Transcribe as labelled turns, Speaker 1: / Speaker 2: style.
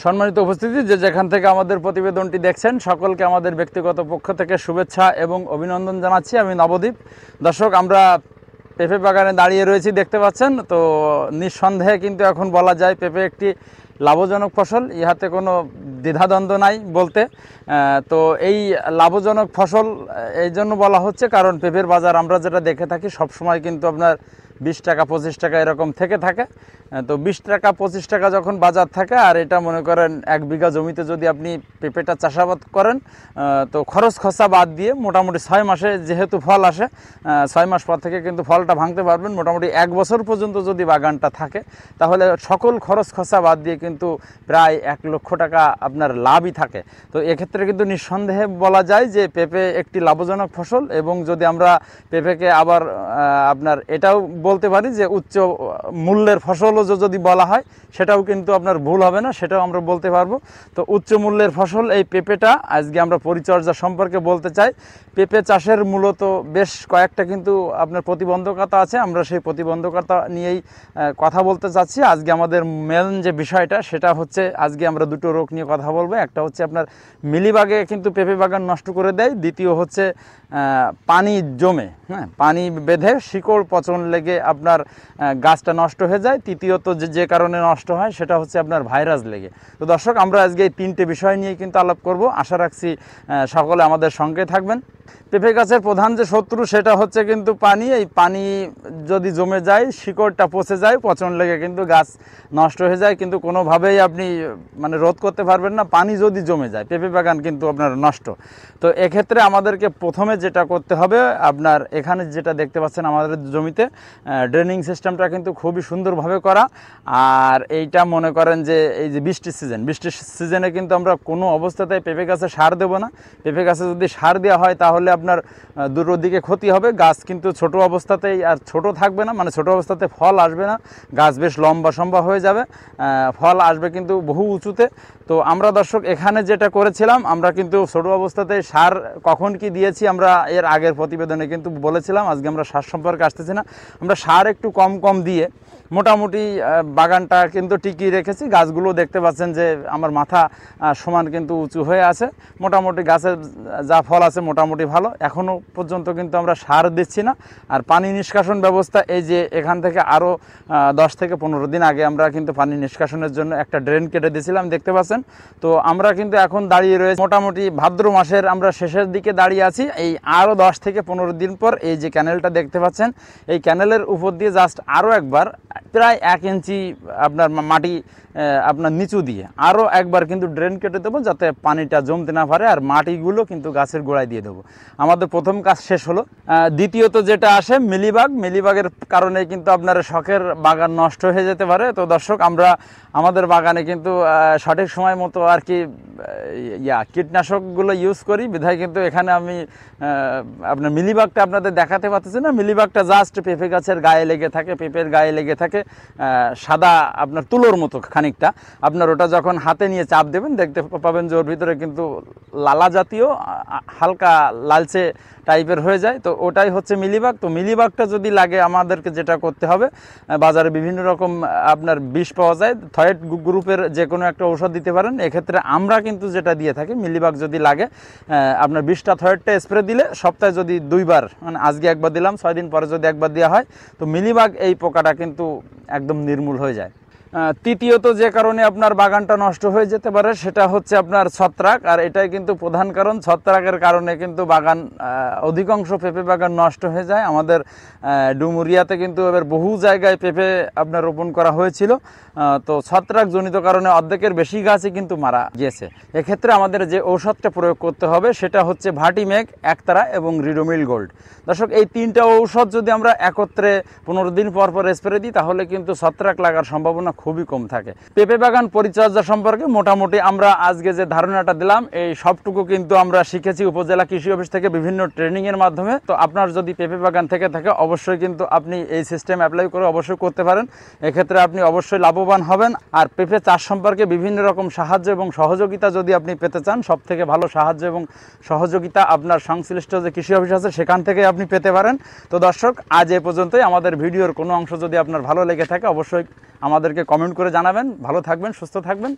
Speaker 1: সম্মানিত উপস্থিতি, যে যেখান থেকে আমাদের প্রতিবেদনটি দেখছেন সকলকে আমাদের ব্যক্তিগত পক্ষ থেকে শুভেচ্ছা এবং অভিনন্দন জানাচ্ছি। আমি নবদ্বীপ। দর্শক, আমরা পেঁপে বাগানে দাঁড়িয়ে রয়েছি, দেখতে পাচ্ছেন। তো নিঃসন্দেহে কিন্তু এখন বলা যায় পেঁপে একটি লাভজনক ফসল, ইহাতে কোনো দ্বিধাদ্বন্দ্ব নাই বলতে। তো এই লাভজনক ফসল এই জন্য বলা হচ্ছে কারণ পেঁপের বাজার আমরা যেটা দেখে থাকি সবসময় কিন্তু আপনার 20 টাকা 25 টাকা এরকম থেকে থাকে। তো 20 টাকা 25 টাকা যখন বাজার থাকে, আর এটা মনে করেন 1 বিঘা জমিতে যদি আপনি পেঁপেটা চাষাবাদ করেন, তো খরচ খরচা বাদ দিয়ে মোটামুটি 6 মাসে যেহেতু ফল আসে, 6 মাস পর থেকে কিন্তু ফলটা ভাঙতে পারবেন। মোটামুটি 1 বছর পর্যন্ত যদি বাগানটা থাকে তাহলে সকল খরচ খরচা বাদ দিয়ে কিন্তু প্রায় 1 লক্ষ টাকা আপনার লাভই থাকে। তো এক্ষেত্রে কিন্তু নিঃসন্দেহে বলা যায় যে পেঁপে একটি লাভজনক ফসল। এবং যদি আমরা পেঁপেকে আবার আপনার এটাও বলতে পারি যে উচ্চ মূল্যের ফসলও যদি বলা হয় সেটাও কিন্তু আপনার ভুল হবে না, সেটাও আমরা বলতে পারবো। তো উচ্চ মূল্যের ফসল এই পেঁপেটা। আজকে আমরা পরিচর্যা সম্পর্কে বলতে চাই। পেঁপে চাষের মূলত বেশ কয়েকটা কিন্তু আপনার প্রতিবন্ধকতা আছে, আমরা সেই প্রতিবন্ধকতা নিয়েই কথা বলতে চাচ্ছি। আজকে আমাদের মেন যে বিষয়টা সেটা হচ্ছে, আজকে আমরা দুটো রোগ নিয়ে কথা বলবো। একটা হচ্ছে আপনার মিলিবাগে কিন্তু পেঁপে বাগান নষ্ট করে দেয়, দ্বিতীয় হচ্ছে পানি জমে, পানি বেঁধে শিকড় পচন লেগে আপনার গাছটা নষ্ট হয়ে যায়, তৃতীয়ত যে কারণে নষ্ট হয় সেটা হচ্ছে আপনার ভাইরাস লেগে। তো দর্শক, আমরা আজকে এই 3টে বিষয় নিয়ে কিন্তু আলাপ করব। আশা রাখছি সকলে আমাদের সঙ্গে থাকবেন। পেঁপে গাছের প্রধান যে শত্রু সেটা হচ্ছে কিন্তু পানি। এই পানি যদি জমে যায়, শিকড়টা পচে যায়, পচন লেগে কিন্তু গাছ নষ্ট হয়ে যায়, কিন্তু কোনোভাবেই আপনি মানে রোধ করতে পারবেন না। পানি যদি জমে যায় পেঁপে বাগান কিন্তু আপনার নষ্ট। তো এক্ষেত্রে আমাদেরকে প্রথমে যেটা করতে হবে, আপনার এখানে যেটা দেখতে পাচ্ছেন আমাদের জমিতে ড্রেনিং সিস্টেমটা কিন্তু খুবই সুন্দরভাবে করা। আর এইটা মনে করেন যে এই যে বৃষ্টির সিজনে কিন্তু আমরা কোনো অবস্থাতেই পেঁপে গাছে সার দেবো না। পেঁপে গাছে যদি সার দেওয়া হয় তাহলে আপনার দুটো দিকে ক্ষতি হবে। গাছ কিন্তু ছোট অবস্থাতেই আর ছোট থাকবে না, মানে ছোট অবস্থাতে ফল আসবে না, গাছ বেশ লম্বা হয়ে যাবে, ফল আসবে কিন্তু বহু উঁচুতে। তো আমরা দর্শক এখানে যেটা করেছিলাম, আমরা কিন্তু ছোট অবস্থাতে সার কখন কি দিয়েছি আমরা এর আগের প্রতিবেদনে কিন্তু বলেছিলাম। আজকে আমরা সার সম্পর্কে আসতেছি না। আমরা সার একটু কম দিয়ে মোটামুটি বাগানটা কিন্তু টিকিয়ে রেখেছি। গাছগুলো দেখতে পাচ্ছেন যে আমার মাথা সমান কিন্তু উঁচু হয়ে আছে, মোটামুটি গাছের যা ফল আছে মোটামুটি ভালো। এখনও পর্যন্ত কিন্তু আমরা সার দিচ্ছি না। আর পানি নিষ্কাশন ব্যবস্থা, এই যে এখান থেকে আরও 10 থেকে 15 দিন আগে আমরা কিন্তু পানি নিষ্কাশনের জন্য একটা ড্রেন কেটে দিয়েছিলাম, দেখতে পাচ্ছেন। তো আমরা কিন্তু এখন দাঁড়িয়ে রয়েছে মোটামুটি ভাদ্র মাসের আমরা শেষের দিকে দাঁড়িয়ে আছি। এই আরও 10 থেকে 15 দিন পর এই যে ক্যানেলটা দেখতে পাচ্ছেন, এই ক্যানেলের উপর দিয়ে জাস্ট আরও একবার প্রায় 1 ইঞ্চি আপনার মাটি আপনার নিচু দিয়ে আরও একবার কিন্তু ড্রেন কেটে দেবো, যাতে পানিটা জমতে না পারে। আর মাটিগুলো কিন্তু গাছের গোড়ায় দিয়ে দেবো। আমাদের প্রথম কাজ শেষ হলো। দ্বিতীয়ত যেটা আসে মিলিবাগের কারণে কিন্তু আপনার শখের বাগান নষ্ট হয়ে যেতে পারে। তো দর্শক, আমরা আমাদের বাগানে কিন্তু সঠিক সময় মতো আর কি কীটনাশকগুলো ইউজ করি, বিধায় কিন্তু এখানে আমি আপনার মিলিবাগটা আপনাদের দেখাতে পারতেছি না। মিলিবাগটা জাস্ট পেঁপে গাছের গায়ে লেগে থাকে, পেঁপের গায়ে লেগে থাকে, সাদা আপনার তুলোর মতো খানিকটা। আপনার ওটা যখন হাতে নিয়ে চাপ দেবেন দেখতে পাবেন যে ওর ভিতরে কিন্তু লালা জাতীয় হালকা লালচে টাইপের হয়ে যায়। তো ওটাই হচ্ছে মিলিবাগ। তো মিলিবাগটা যদি লাগে আমাদেরকে যেটা করতে হবে, বাজারে বিভিন্ন রকম আপনার বিষ পাওয়া যায়, থয়েট গ্রুপের যে কোনো একটা ঔষধ দিতে পারেন। এক্ষেত্রে আমরা কিন্তু যেটা দিয়ে থাকি, মিলিবাগ যদি লাগে আপনার 20টা থয়েটটা স্প্রে দিলে সপ্তাহে যদি 2 বার, মানে আজকে একবার দিলাম, 6 দিন পরে যদি একবার দেওয়া হয়, তো মিলিবাগ এই পোকাটা কিন্তু একদম নির্মূল হয়ে যায়। তৃতীয়ত যে কারণে আপনার বাগানটা নষ্ট হয়ে যেতে পারে সেটা হচ্ছে আপনার ছত্রাক। আর এটাই কিন্তু প্রধান কারণ। ছত্রাকের কারণে কিন্তু বাগান অধিকাংশ পেঁপে বাগান নষ্ট হয়ে যায়। আমাদের ডুমুরিয়াতে কিন্তু এবার বহু জায়গায় পেঁপে আপনার রোপণ করা হয়েছিল। তো ছত্রাকজনিত কারণে অর্ধেকের বেশি গাছই কিন্তু মারা গিয়েছে। এক্ষেত্রে আমাদের যে ঔষধটা প্রয়োগ করতে হবে সেটা হচ্ছে ভার্টিমেগ, একতারা এবং রিডোমিল গোল্ড। দর্শক, এই 3টা ঔষধ যদি আমরা একত্রে 15 দিন পর স্প্রে দিই তাহলে কিন্তু ছত্রাক লাগার সম্ভাবনা খুবই কম থাকে। পেঁপে বাগান পরিচর্যা সম্পর্কে মোটামুটি আমরা আজকে যে ধারণাটা দিলাম এই সবটুকু কিন্তু আমরা শিখেছি উপজেলা কৃষি অফিস থেকে বিভিন্ন ট্রেনিংয়ের মাধ্যমে। তো আপনার যদি পেঁপে বাগান থেকে থাকে অবশ্যই কিন্তু আপনি এই সিস্টেম অ্যাপ্লাই করে অবশ্যই করতে পারেন। এক্ষেত্রে আপনি অবশ্যই লাভবান হবেন। আর পেঁপে চাষ সম্পর্কে বিভিন্ন রকম সাহায্য এবং সহযোগিতা যদি আপনি পেতে চান, সব থেকে ভালো সাহায্য এবং সহযোগিতা আপনার সংশ্লিষ্ট যে কৃষি অফিস আছে সেখান থেকে আপনি পেতে পারেন। তো দর্শক, আজ এ পর্যন্তই। আমাদের ভিডিওর কোনো অংশ যদি আপনার ভালো লেগে থাকে অবশ্যই আমাদেরকে কমেন্ট করে জানাবেন। ভালো থাকবেন, সুস্থ থাকবেন।